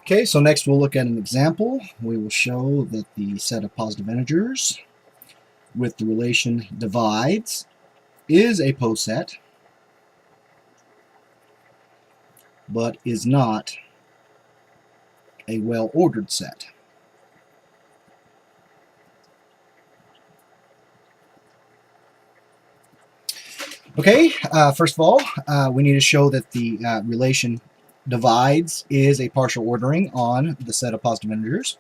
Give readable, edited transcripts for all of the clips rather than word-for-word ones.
Okay, so next we'll look at an example. We will show that the set of positive integers with the relation divides is a poset, but is not a well-ordered set. Okay, first of all, we need to show that the relation divides is a partial ordering on the set of positive integers.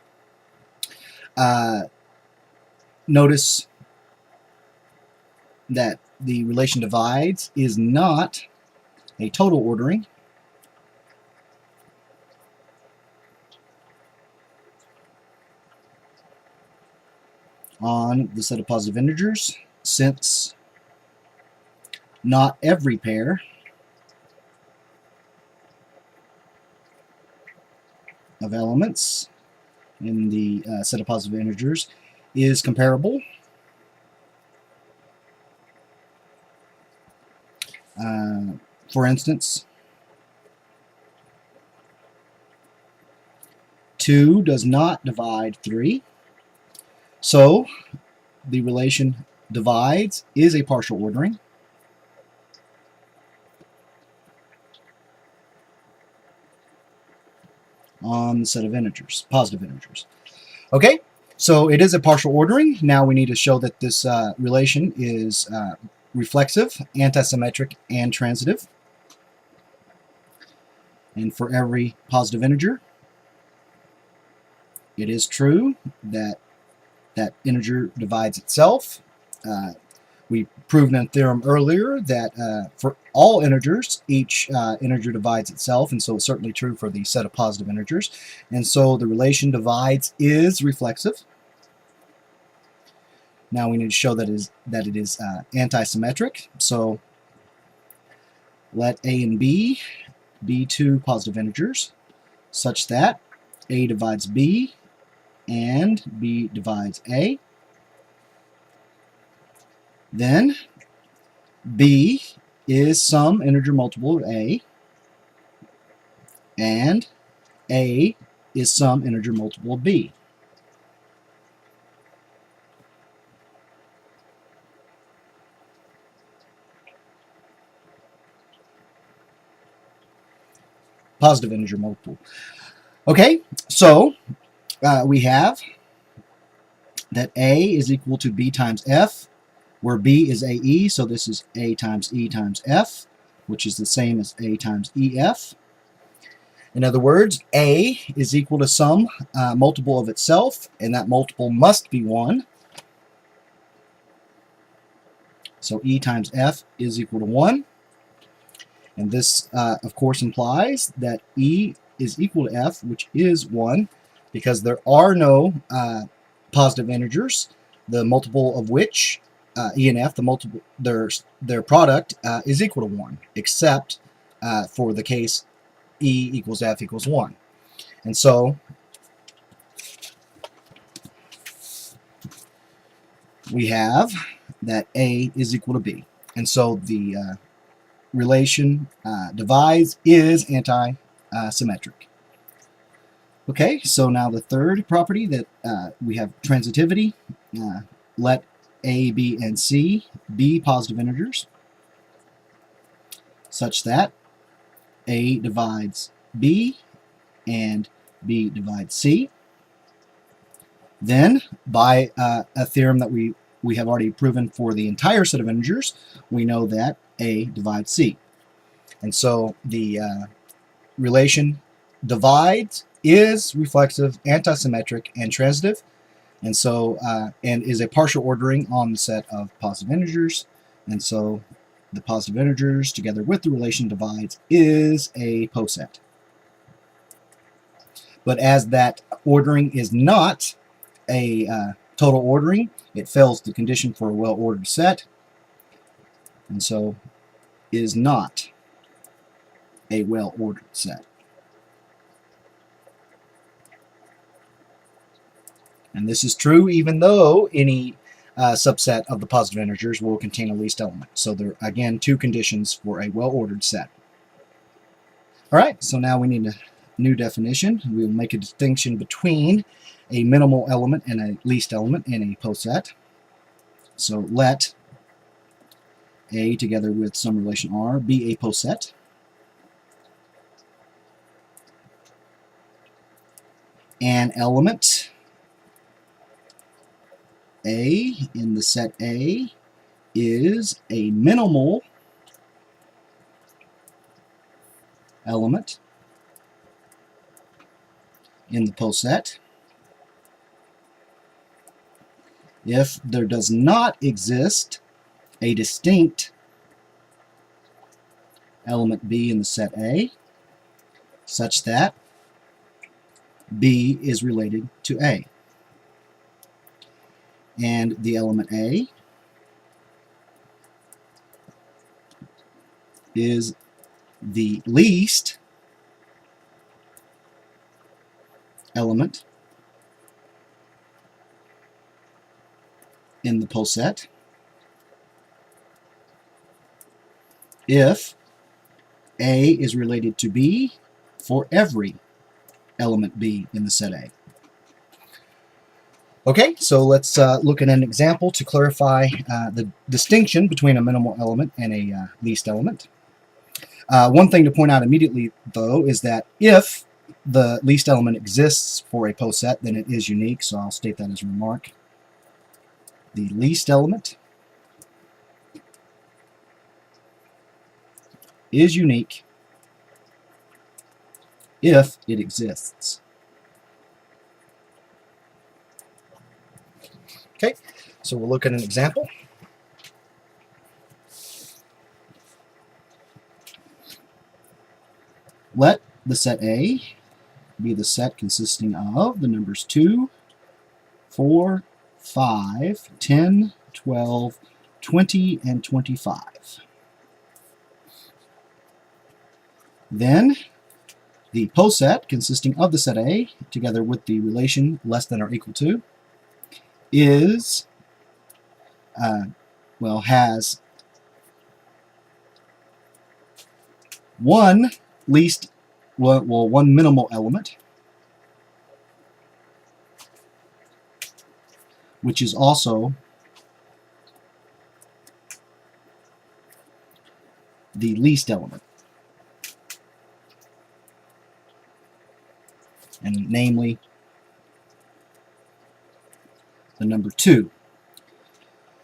Notice that the relation divides is not a total ordering. On the set of positive integers, since not every pair of elements in the set of positive integers is comparable. For instance, 2 does not divide 3. So the relation divides is a partial ordering. On the set of integers, positive integers. Okay, so it is a partial ordering. Now we need to show that this relation is reflexive, antisymmetric, and transitive. And for every positive integer, it is true that that integer divides itself. We proved in theorem earlier that for all integers, each integer divides itself, and so it's certainly true for the set of positive integers. And so the relation divides is reflexive. Now we need to show that it is antisymmetric. So let A and B be two positive integers such that A divides B and B divides A. Then B is some integer multiple of A, and A is some integer multiple of B. Positive integer multiple. Okay, so we have that A is equal to B times F, where B is AE, so this is A times E times F, which is the same as A times EF. In other words, A is equal to some multiple of itself, and that multiple must be 1. So E times F is equal to 1. And this, of course, implies that E is equal to F, which is 1, because there are no positive integers, the multiple of which, E and F, the multiple, their product is equal to 1, except for the case E equals F equals 1. And so we have that A is equal to B. And so the relation divides is anti-symmetric. Okay, so now the third property that we have transitivity. Let A, B, and C be positive integers such that A divides B and B divides C. Then, by a theorem that we have already proven for the entire set of integers, we know that A divides C. And so the relation divides is reflexive, antisymmetric, and transitive, and so and is a partial ordering on the set of positive integers. And so the positive integers together with the relation divides is a poset. But as that ordering is not a total ordering, it fails the condition for a well-ordered set, and so is not a well-ordered set. And this is true even though any subset of the positive integers will contain a least element. So there are, again, two conditions for a well-ordered set. All right, so now we need to new definition. We will make a distinction between a minimal element and a least element in a poset. So let A together with some relation R be a poset. An element A in the set A is a minimal element in the poset if there does not exist a distinct element B in the set A such that B is related to A. And the element A is the least element in the poset if A is related to B for every element B in the set A. Okay, so let's look at an example to clarify the distinction between a minimal element and a least element. One thing to point out immediately, though, is that if the least element exists for a poset, then it is unique, so I'll state that as a remark. The least element is unique if it exists. Okay, so we'll look at an example. Let the set A be the set consisting of the numbers 2, 4, 5, 10, 12, 20, and 25. Then the poset consisting of the set A together with the relation less than or equal to is, has one minimal element, which is also the least element, and namely the number 2.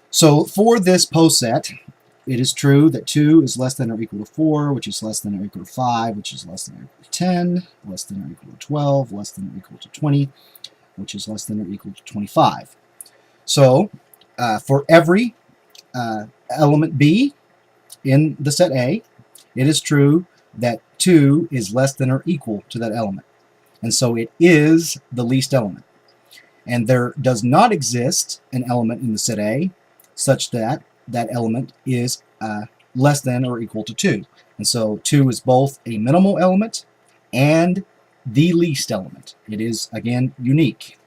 So for this poset, it is true that 2 is less than or equal to 4, which is less than or equal to 5, which is less than or equal to 10, less than or equal to 12, less than or equal to 20, which is less than or equal to 25. So for every element B in the set A, it is true that 2 is less than or equal to that element. And so it is the least element. And there does not exist an element in the set A such that that element is less than or equal to 2. And so 2 is both a minimal element and the least element. It is, again, unique.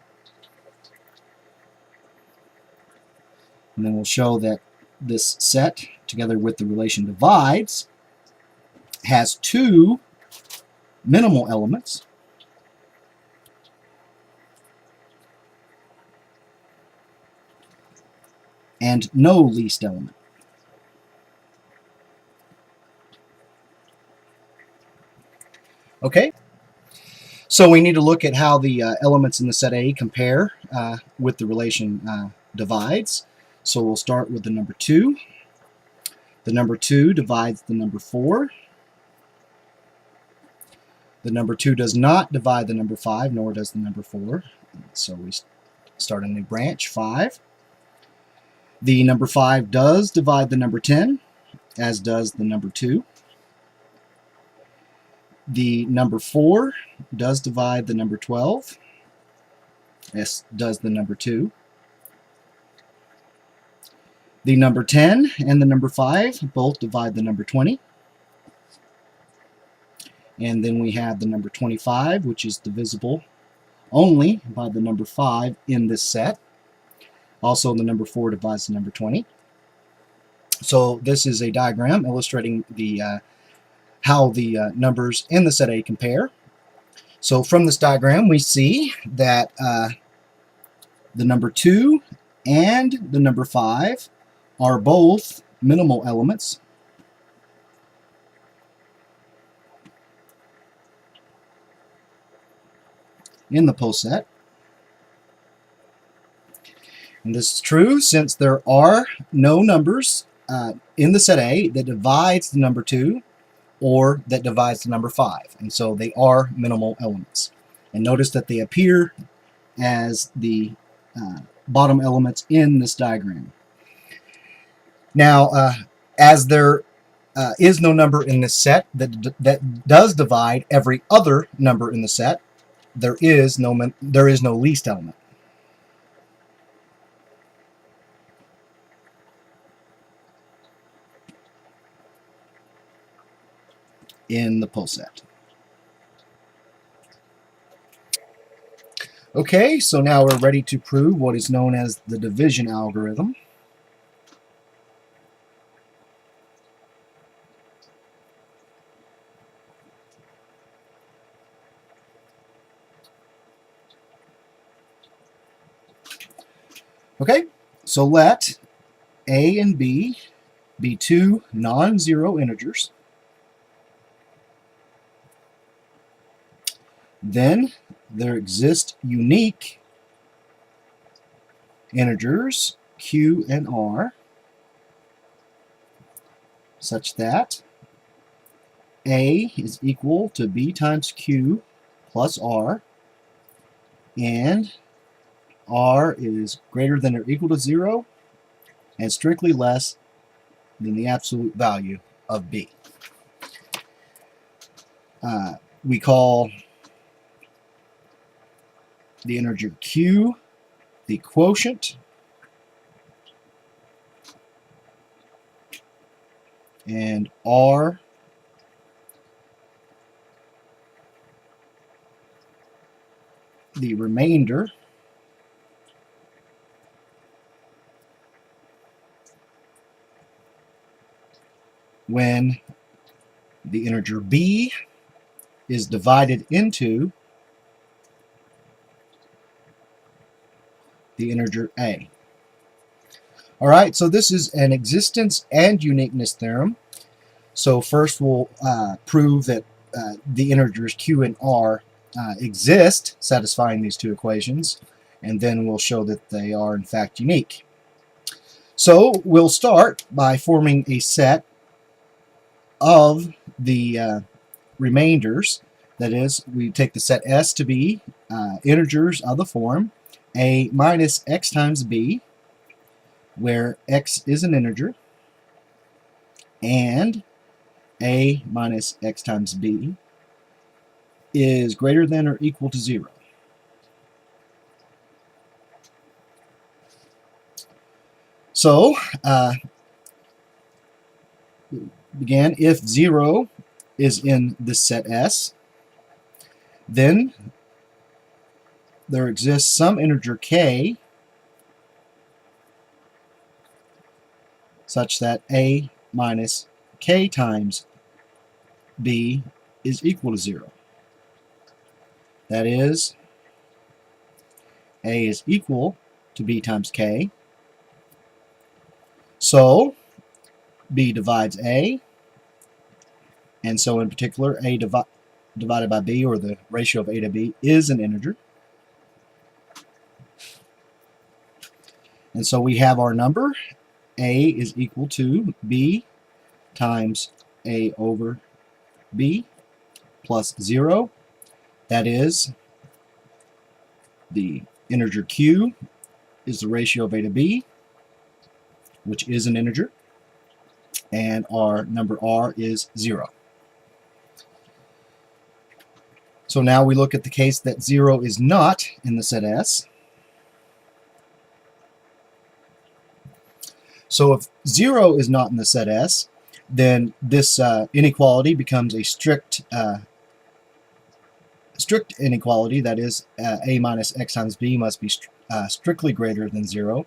And then we'll show that this set, together with the relation divides, has 2 minimal elements and no least element. Okay, so we need to look at how the elements in the set A compare with the relation divides. So we'll start with the number 2. The number 2 divides the number 4. The number 2 does not divide the number 5, nor does the number 4. So we start a new branch, 5. The number 5 does divide the number 10, as does the number 2. The number 4 does divide the number 12, as does the number 2. The number 10 and the number 5 both divide the number 20. And then we have the number 25, which is divisible only by the number 5 in this set. Also, the number 4 divides the number 20. So this is a diagram illustrating the how the numbers in the set A compare. So from this diagram, we see that the number 2 and the number 5 are both minimal elements. In the post set. And this is true since there are no numbers in the set A that divides the number 2 or that divides the number 5. And so they are minimal elements. And notice that they appear as the bottom elements in this diagram. Now, as there is no number in this set that does divide every other number in the set, there is no least element. In the post set. Okay, so now we're ready to prove what is known as the division algorithm. Okay, so let A and B be two non-zero integers. Then there exist unique integers Q and R such that A is equal to B times Q plus R, and R is greater than or equal to 0 and strictly less than the absolute value of B. We call the integer Q the quotient, and R the remainder when the integer B is divided into the integer A. All right, so this is an existence and uniqueness theorem. So first we'll prove that the integers Q and R exist, satisfying these two equations, and then we'll show that they are in fact unique. So we'll start by forming a set of the remainders. That is, we take the set S to be integers of the form A minus x times B, where x is an integer, and A minus x times B is greater than or equal to 0. So, again, if 0 is in this set S, then there exists some integer k such that A minus k times B is equal to 0. That is, A is equal to B times k. So B divides A, and so in particular A divided by B, or the ratio of A to B, is an integer. And so we have our number. A is equal to B times A over B plus 0. That is, the integer Q is the ratio of A to B, which is an integer, and our number R is 0. So now we look at the case that 0 is not in the set S. So if 0 is not in the set S, then this inequality becomes a strict inequality. That is, A minus x times B must be strictly greater than 0.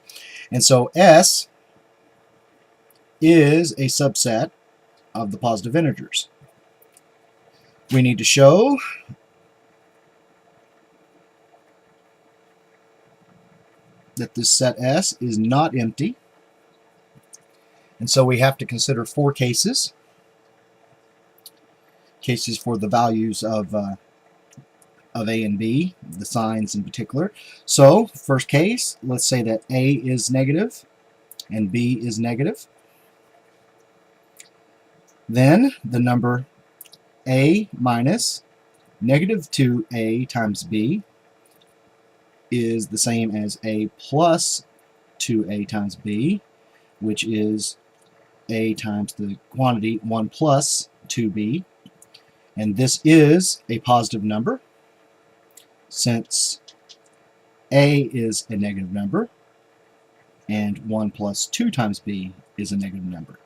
And so S is a subset of the positive integers. We need to show that this set S is not empty. And so we have to consider 4 cases for the values of A and B, the signs in particular. So, first case, let's say that A is negative and B is negative. Then the number A minus negative 2A times B is the same as A plus 2A times B, which is A times the quantity 1 plus 2B. And this is a positive number, since A is a negative number, and 1 plus 2 times B is a negative number.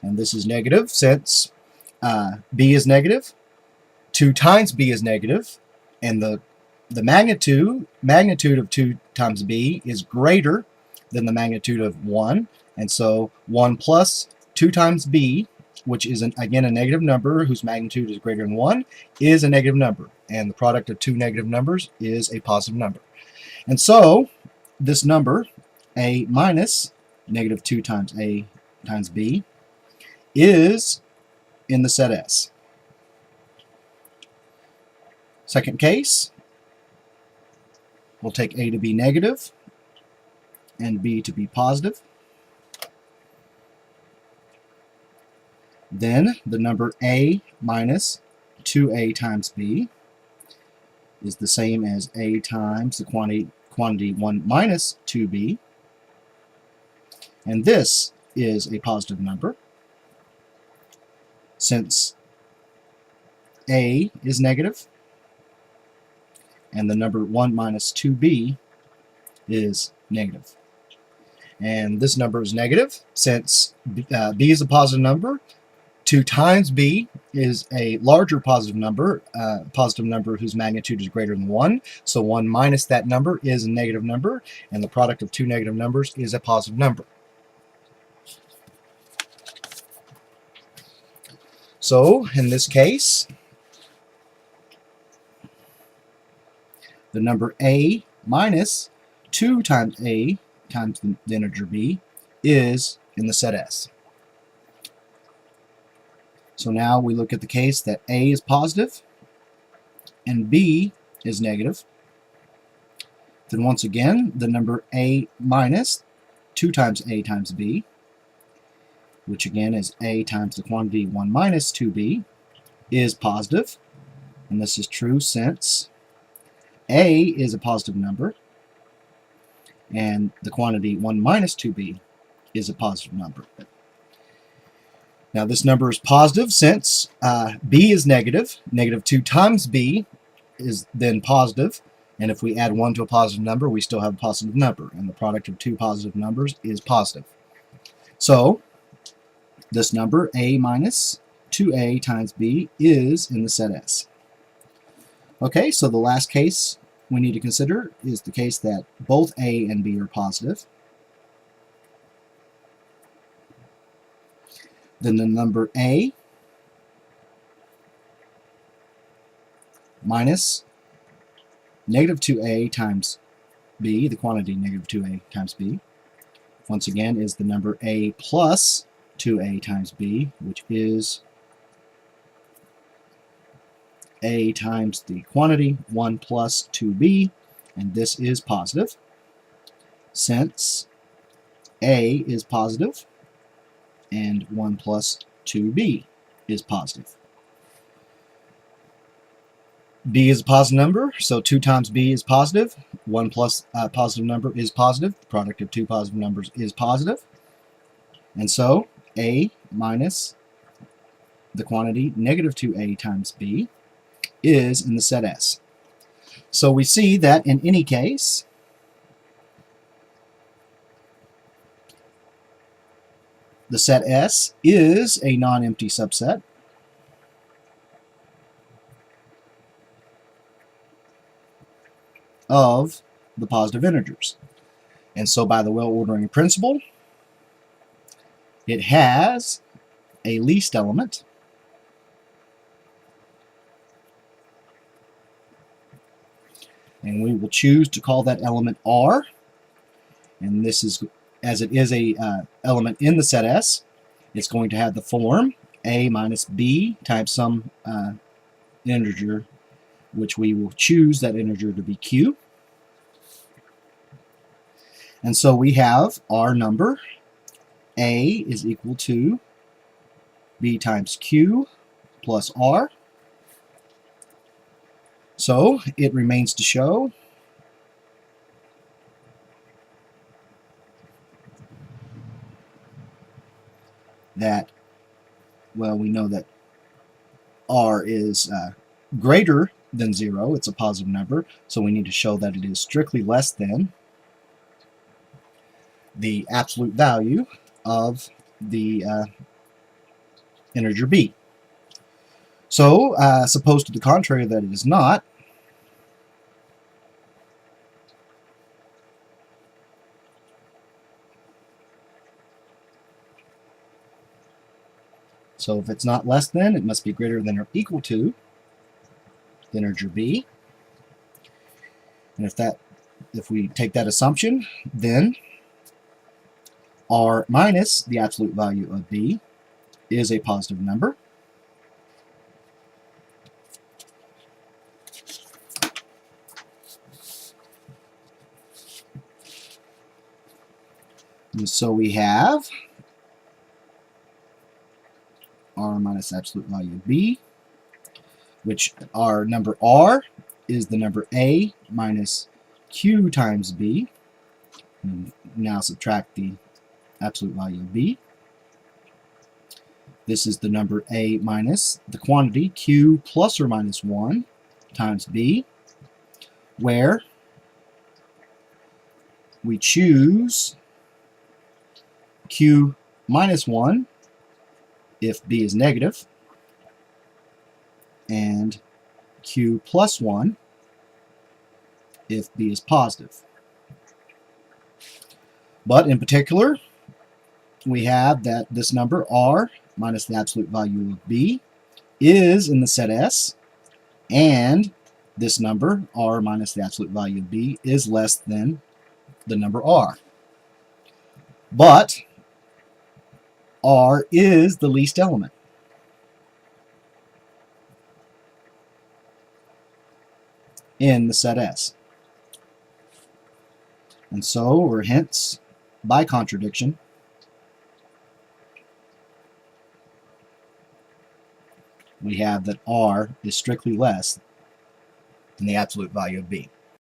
And this is negative since B is negative, 2 times B is negative, and the magnitude of 2 times B is greater than the magnitude of 1, and so 1 plus 2 times B, which is again a negative number whose magnitude is greater than 1, is a negative number, and the product of 2 negative numbers is a positive number. And so this number, A minus negative 2 times A times B, is in the set S. Second case, we'll take A to be negative and B to be positive. Then the number A minus 2A times B is the same as A times the quantity 1 minus 2B. And this is a positive number, since A is negative and the number 1 minus 2B is negative. And this number is negative since B is a positive number. 2 times B is a larger positive number whose magnitude is greater than 1. So 1 minus that number is a negative number, and the product of 2 negative numbers is a positive number. So in this case, the number A minus 2 times A times the integer B is in the set S. So now we look at the case that A is positive and B is negative. Then once again, the number A minus 2 times A times B, which again is A times the quantity 1 minus 2B, is positive. And this is true since A is a positive number and the quantity 1 minus 2B is a positive number. Now this number is positive since B is negative. Negative 2 times B is then positive, and if we add 1 to a positive number, we still have a positive number, and the product of 2 positive numbers is positive. So this number, A minus 2A times B, is in the set S. Okay, so the last case we need to consider is the case that both A and B are positive. Then the number A minus negative 2A times B, the quantity negative 2A times B, once again is the number A plus 2A times B, which is A times the quantity 1 plus 2B, and this is positive since A is positive and 1 plus 2B is positive. B is a positive number, so 2 times B is positive. 1 plus a positive number is positive. The product of 2 positive numbers is positive. And so A minus the quantity negative 2A times B is in the set S. So we see that in any case, the set S is a non-empty subset of the positive integers. And so by the well-ordering principle, it has a least element and we will choose to call that element R. And this is, as it is a element in the set S, it's going to have the form a minus b times some integer, which we will choose that integer to be q. And so we have our number a is equal to b times q plus r. So it remains to show that, well, we know that r is greater than 0. It's a positive number, so we need to show that it is strictly less than the absolute value of the integer b. So, suppose to the contrary that it is not, so if it's not less than, it must be greater than or equal to the integer b. And if we take that assumption, then r minus the absolute value of b is a positive number. And so we have r minus absolute value of b, which our number r is the number a minus q times b. And now subtract the absolute value of b. This is the number a minus the quantity q plus or minus 1 times b, where we choose q minus 1 if b is negative, and q plus 1 if b is positive. But in particular, we have that this number r minus the absolute value of b is in the set S, and this number r minus the absolute value of b is less than the number r. But r is the least element. In the set S. And so, or hence, by contradiction, we have that r is strictly less than the absolute value of b.